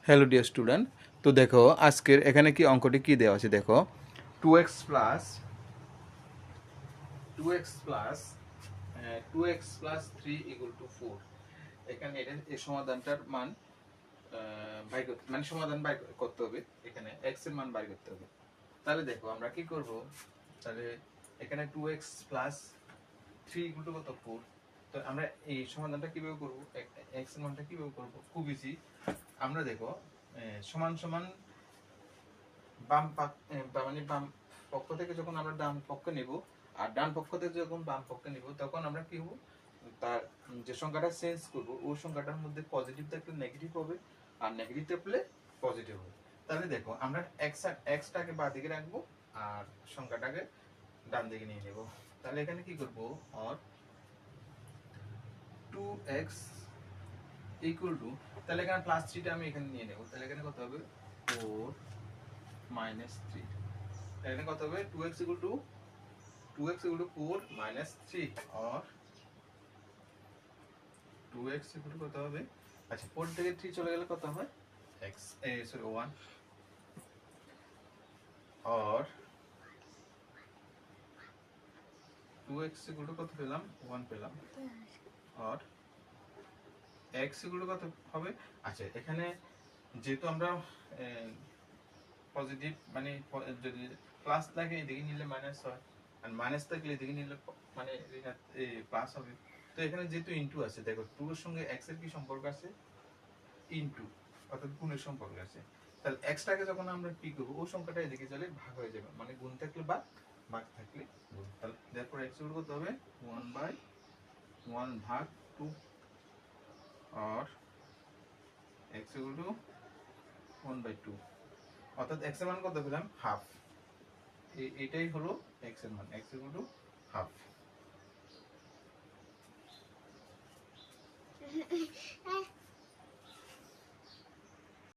Hello dear student, তো দেখো আজকের এখানে কি অঙ্কটি কি দেওয়া আছে দেখো। 2x plus 2x plus 2x plus 3 equal to 4। এখানে এটা এই সমাধানটার মান বাই করতে মানে সমাধান বাই করতে হবে। এখানে x এর মান বাই করতে হবে। তাহলে দেখো আমরা কি করব, তাহলে এখানে 2x প্লাস 3 ইকুয়াল টু কত 4। তো আমরা এই সমাধানটা কিভাবে করব, x এর মানটা কিভাবে করব, খুব ইজি। আমরা দেখো সমান সমান মানে বাম পক্ষ থেকে যখন আমরা ডান পক্ষে নেব আর ডান পক্ষ থেকে যখন বাম পক্ষে নেব, তখন আমরা কি হবো, তার যে সংখ্যাটা চেঞ্জ করব ওই সংখ্যাটার মধ্যে পজিটিভ থাকলে নেগেটিভ হবে আর নেগেটিভ থাকলে পজিটিভ হবে। তাহলে দেখো আমরা এক্সটাকে বাঁ দিকে রাখবো আর সংখ্যাটাকে ডান দিকে নিয়ে নেব। তাহলে এখানে কি করব, অর 2x ইকুয়াল টু, তাহলে এখানে প্লাস 3টা আমি এখানে নিয়ে নেব। তাহলে এখানে কত হবে 4 মাইনাস 3। এখানে কত হবে 2x equal to 4 minus 3 or 2x equal to কত হবে, আচ্ছা 4 থেকে 3 চলে গেলে কত হয় x sorry 1 or 2x equal to কত পেলাম 1 পেলাম or x equal to কত হবে। আচ্ছা এখানে যেহেতু আমরা পজিটিভ মানে যদি প্লাস থাকে এদিকে নিলে মাইনাস হয় আর মাইনাস থাকলে এদিকে নিলে মানে প্লাস হবে। তো এখানে যেহেতু ইনটু আছে, দেখো 2 এর সঙ্গে x এর কি সম্পর্ক আছে, ইনটু অর্থাৎ গুণের সম্পর্ক আছে। তাহলে x টাকে যখন আমরা কি করব, ওই সংখ্যাটা এদিকে চলে ভাগ হয়ে যাবে, মানে গুণ থাকলে ভাগ, ভাগ থাকলে গুণ। তাহলে therefore x এর কত হবে 1/1 ভাগ 2 আর x equal to 1/2, অর্থাৎ x এর মান কত পেলাম হাফ। এটাই হলো x এর মান, x equal to হাফ।